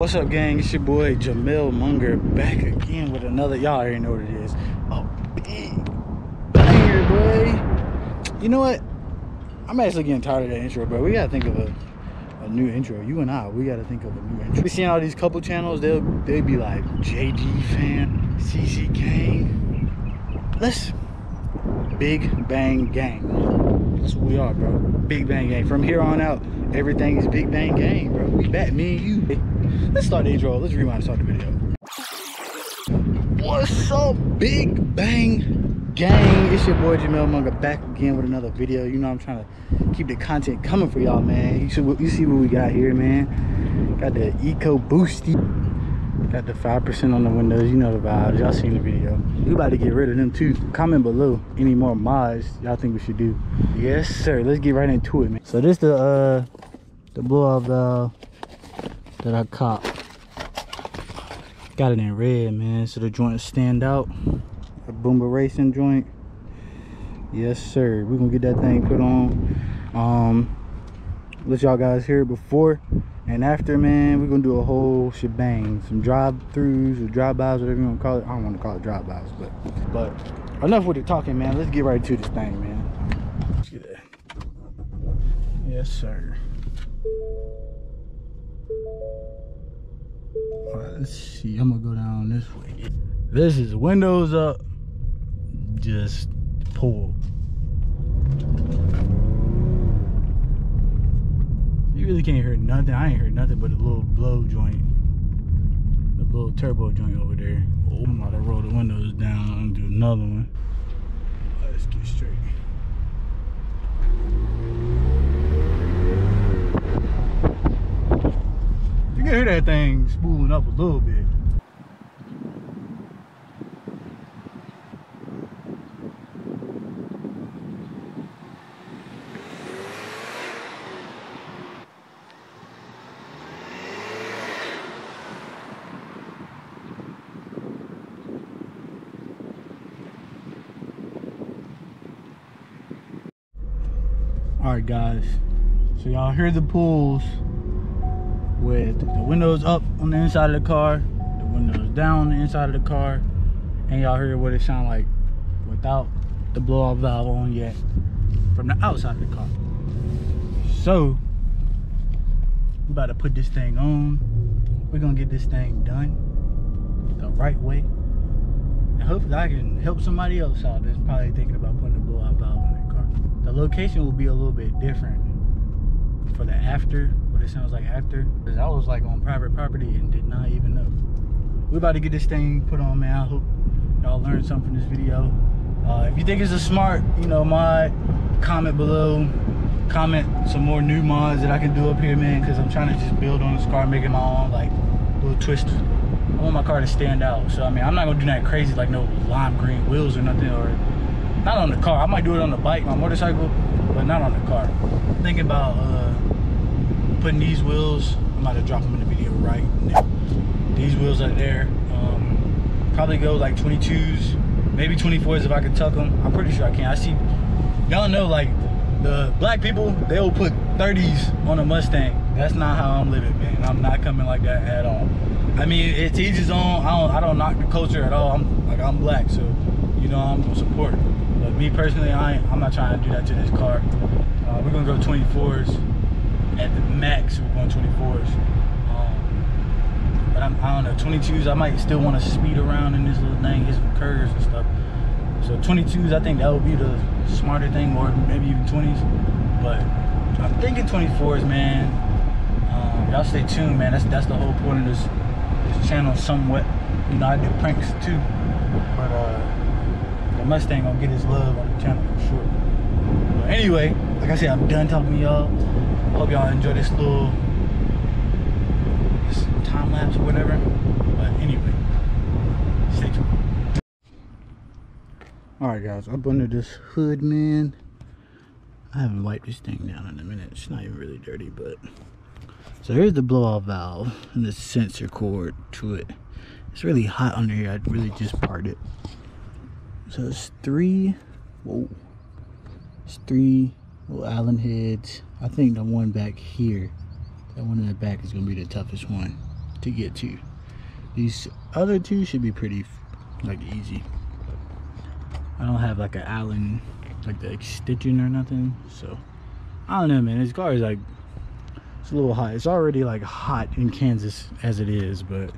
What's up, gang? It's your boy Jamil Munger back again with another. Y'all already know what it is. A big banger, boy. You know what? I'm actually getting tired of that intro, bro. We gotta think of a new intro. You and I, we gotta think of a new intro. We seeing all these couple channels. They'll be like JD fan, CC gang. Let's Big Bang Gang. That's what we are, bro. Big Bang Gang. From here on out, everything is Big Bang Gang, bro. We back, me and you. Let's start the intro. Let's rewind and start the video. What's up, Big Bang Gang? It's your boy Jamil Munger back again with another video. You know I'm trying to keep the content coming for y'all, man. You see what we got here, man. Got the Ecoboost. Got the 5% on the windows. You know the vibes. Y'all seen the video. We about to get rid of them too. Comment below any more mods y'all think we should do. Yes, sir. Let's get right into it, man. So this the blow-off valve that I caught. Got it in red, man, so the joints stand out. A BOOMBA racing joint. Yes, sir. We're gonna get that thing put on. Let y'all guys hear it before and after, man. We're gonna do a whole shebang. Some drive-throughs or drive-bys, whatever you want to call it. I don't want to call it drive-bys, but enough with the talking, man. Let's get right to this thing, man. Let's get that. Yes, sir. Alright, let's see. I'm gonna go down this way. This is windows up, just pull. You really can't hear nothing. I ain't heard nothing but a little blow joint, the little turbo joint over there. Oh, I'm about to roll the windows down and do another one. Let's get straight. You can hear that thing spooling up a little bit. Alright guys, so y'all hear the pulls with the windows up on the inside of the car, the windows down on the inside of the car, and y'all hear what it sound like without the blow-off valve on yet from the outside of the car. So we about to put this thing on. We're gonna get this thing done the right way, and hopefully I can help somebody else out that's probably thinking about putting a blow-off valve on their car. The location will be a little bit different for the after, what it sounds like after, because I was like on private property and did not even know. We're about to get this thing put on, man. I hope y'all learned something from this video. If you think it's a smart, mod, comment below. Comment some more new mods that I can do up here, man, because I'm trying to just build on this car, making my own like little twist. I want my car to stand out. So I mean, I'm not gonna do that crazy like no lime green wheels or nothing, or not on the car. I might do it on the bike, my motorcycle, but not on the car. I'm thinking about putting these wheels. I'm about to drop them in the video right now. These wheels are there. Probably go like 22s, maybe 24s if I can tuck them. I'm pretty sure I can. I see, y'all know, like the black people, they'll put 30s on a Mustang. That's not how I'm living, man. I'm not coming like that at all. I mean, it's each his own. I don't knock the culture at all. I'm black, so I'm gonna support it. But me personally, I'm not trying to do that to this car. We're gonna go 24s at the max. We're going 24s. But I don't know, 22s. I might still want to speed around in this little thing, hit some curves and stuff. So 22s, I think that would be the smarter thing, or maybe even 20s. But I'm thinking 24s, man. Y'all stay tuned, man. That's the whole point of this channel, somewhat. I do pranks too, but the Mustang gonna get his love on the channel for sure. But anyway, like I said, I'm done talking to y'all. Hope y'all enjoy this little time lapse or whatever. But anyway, stay tuned. Alright guys, up under this hood, man. I haven't wiped this thing down in a minute. It's not even really dirty, but so here's the blow-off valve and the sensor cord to it. It's really hot under here. I really just parked it. So it's three little Allen heads. I think the one back here, that one in the back is gonna be the toughest one. to get to. These other two should be pretty like easy. I don't have like an Allen, like the extension or nothing, so I don't know, man. This car is like, it's a little hot. It's already like hot in Kansas as it is, but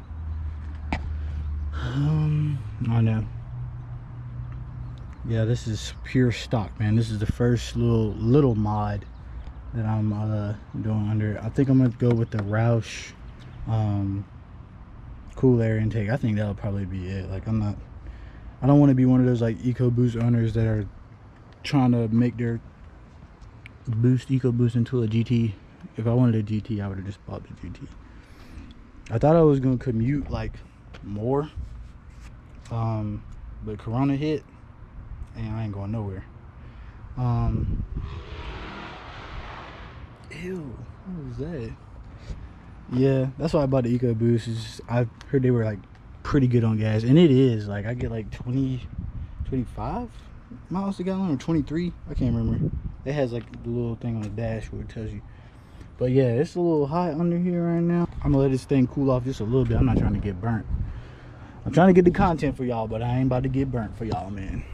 I don't know. Yeah, this is pure stock, man. This is the first little mod that I'm doing under. I think I'm gonna go with the Roush cool air intake. I think that'll probably be it. Like, I don't want to be one of those like Ecoboost owners that are trying to make their Ecoboost into a GT. If I wanted a GT, I would have just bought the GT. I thought I was gonna commute like more, but Corona hit and I ain't going nowhere. Ew, what was that? Yeah, that's why I bought the Ecoboost. I heard they were like pretty good on gas, and it is. Like, I get like 25 miles a gallon or 23, I can't remember. It has like the little thing on the dash where it tells you. But yeah, it's a little hot under here right now. I'm gonna let this thing cool off just a little bit. I'm not trying to get burnt. I'm trying to get the content for y'all, but I ain't about to get burnt for y'all, man.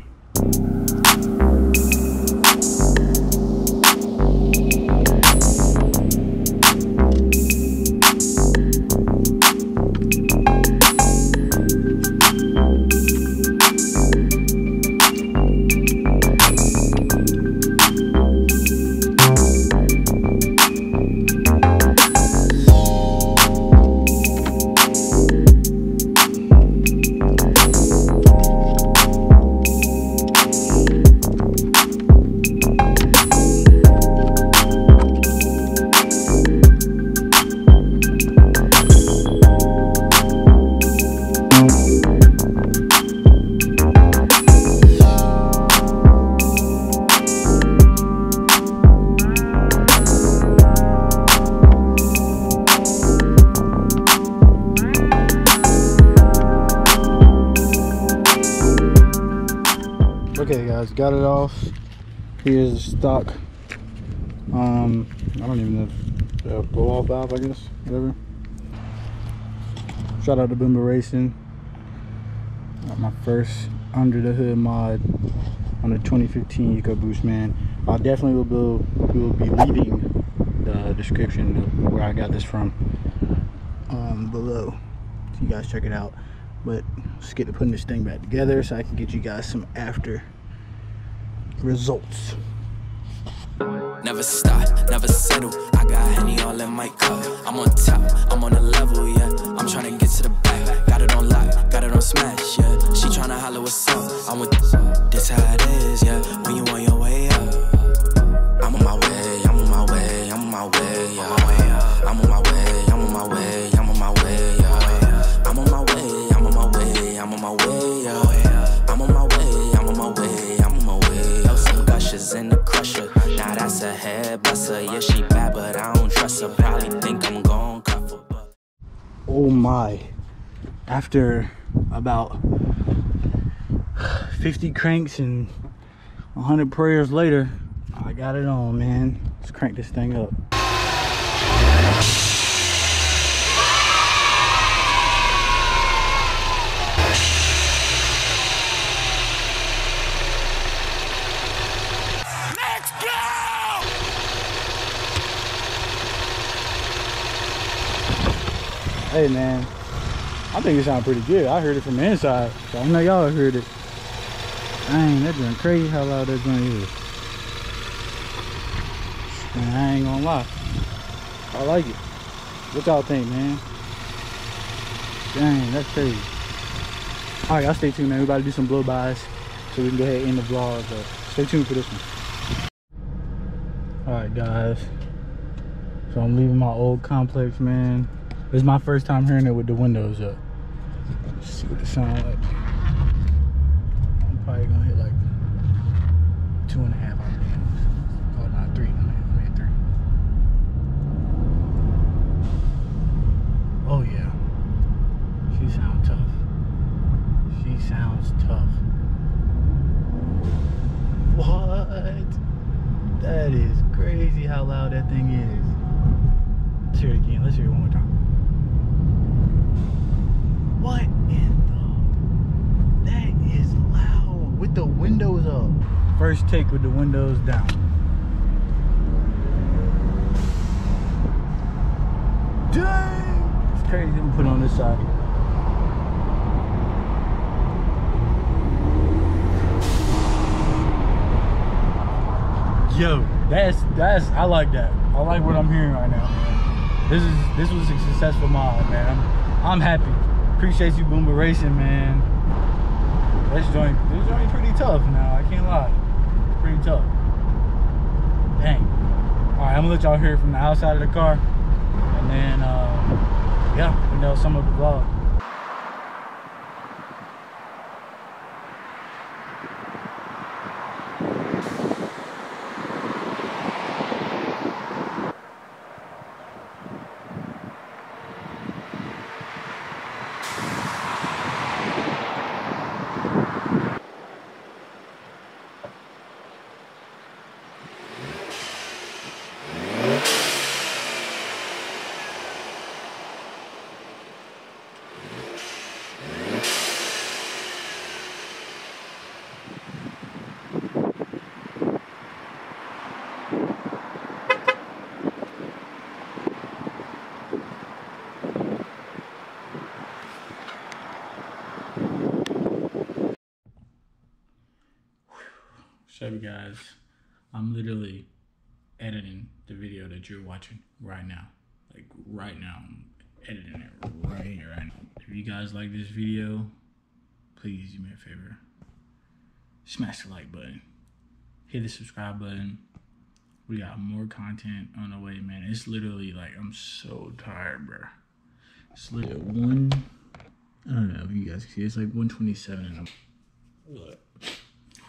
Okay guys, got it off. Here's the stock. I don't even know if the blow off valve, I guess, whatever. Shout out to BOOMBA Racing. Got my first under the hood mod on the 2015 Ecoboost, man. I definitely will be leaving the description of where I got this from below, so you guys check it out. But let's get to putting this thing back together so I can get you guys some after results. Never stop, never settle. I got Henny all in my cup. I'm on top, I'm on a level, yeah. I'm trying to get to the back. Got it on lock, got it on smash, yeah. She trying to holler what's up. I'm with this how it is, yeah. When you on your way up, I'm on my way, I'm on my way, I'm on my way, yeah. I'm on my way, I'm on my way, I'm on my way, yeah. I'm on my way, I'm on my way, I'm on my way, yeah. I'm on my way, I'm on my way, I'm on my way. Yo, some gushers in the crusher. Now that's a head buster. Yeah, she bad, but I don't trust her. Probably think I'm gon' cuff her, but oh my. After about 50 cranks and 100 prayers later, I got it on, man. Let's crank this thing up. Hey man, I think it sounds pretty good. I heard it from the inside, so I know y'all heard it. Dang, that joint crazy how loud that joint is. Man, I ain't gonna lie, I like it. What y'all think, man? Dang, that's crazy. Alright, y'all stay tuned, man. We about to do some blow-bys so we can go ahead and end the vlog, but stay tuned for this one. Alright guys, so I'm leaving my old complex, man. This is my first time hearing it with the windows up. Let's see what it sounds like. I'm probably gonna hit like 2.5 RPMs. Oh, not 3. I'm at 3. Oh yeah. She sounds tough. She sounds tough. What? That is crazy how loud that thing is. Let's hear it again. Let's hear it one more time. first take with the windows down. Dang! It's crazy. I'm put on this side. Yo, that's I like that. I like what I'm hearing right now. This was a successful mod, man. I'm happy. Appreciate you, BOOMBA Racing, man. This joint pretty tough now. I can't lie. It's pretty tough. Dang. All right, I'm gonna let y'all hear it from the outside of the car, and then yeah, and that'll sum up the vlog. So you guys, I'm literally editing the video that you're watching right now. Like right now, I'm editing it right here, right now. If you guys like this video, please do me a favor. Smash the like button. Hit the subscribe button. We got more content on the way, man. It's literally like, I'm so tired, bro. It's literally I don't know if you guys can see, it's like 1:27 and look.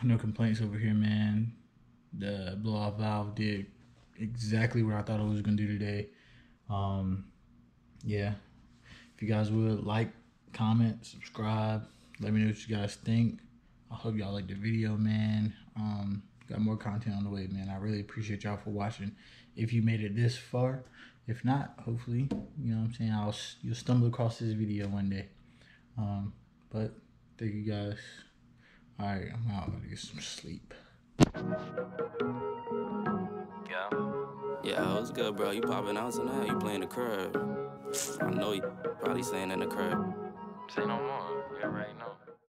No complaints over here, man. The blow-off valve did exactly what I thought it was gonna do today. Yeah. If you guys would like, comment, subscribe, let me know what you guys think. I hope y'all like the video, man. Got more content on the way, man. I really appreciate y'all for watching. If you made it this far, if not, hopefully, you know what I'm saying, you'll stumble across this video one day. But thank you guys. All right, I'm out to get some sleep. Yeah, it was good, bro. You popping out tonight? You playing the crib? I know you probably saying in the crib. Say no more. You already know.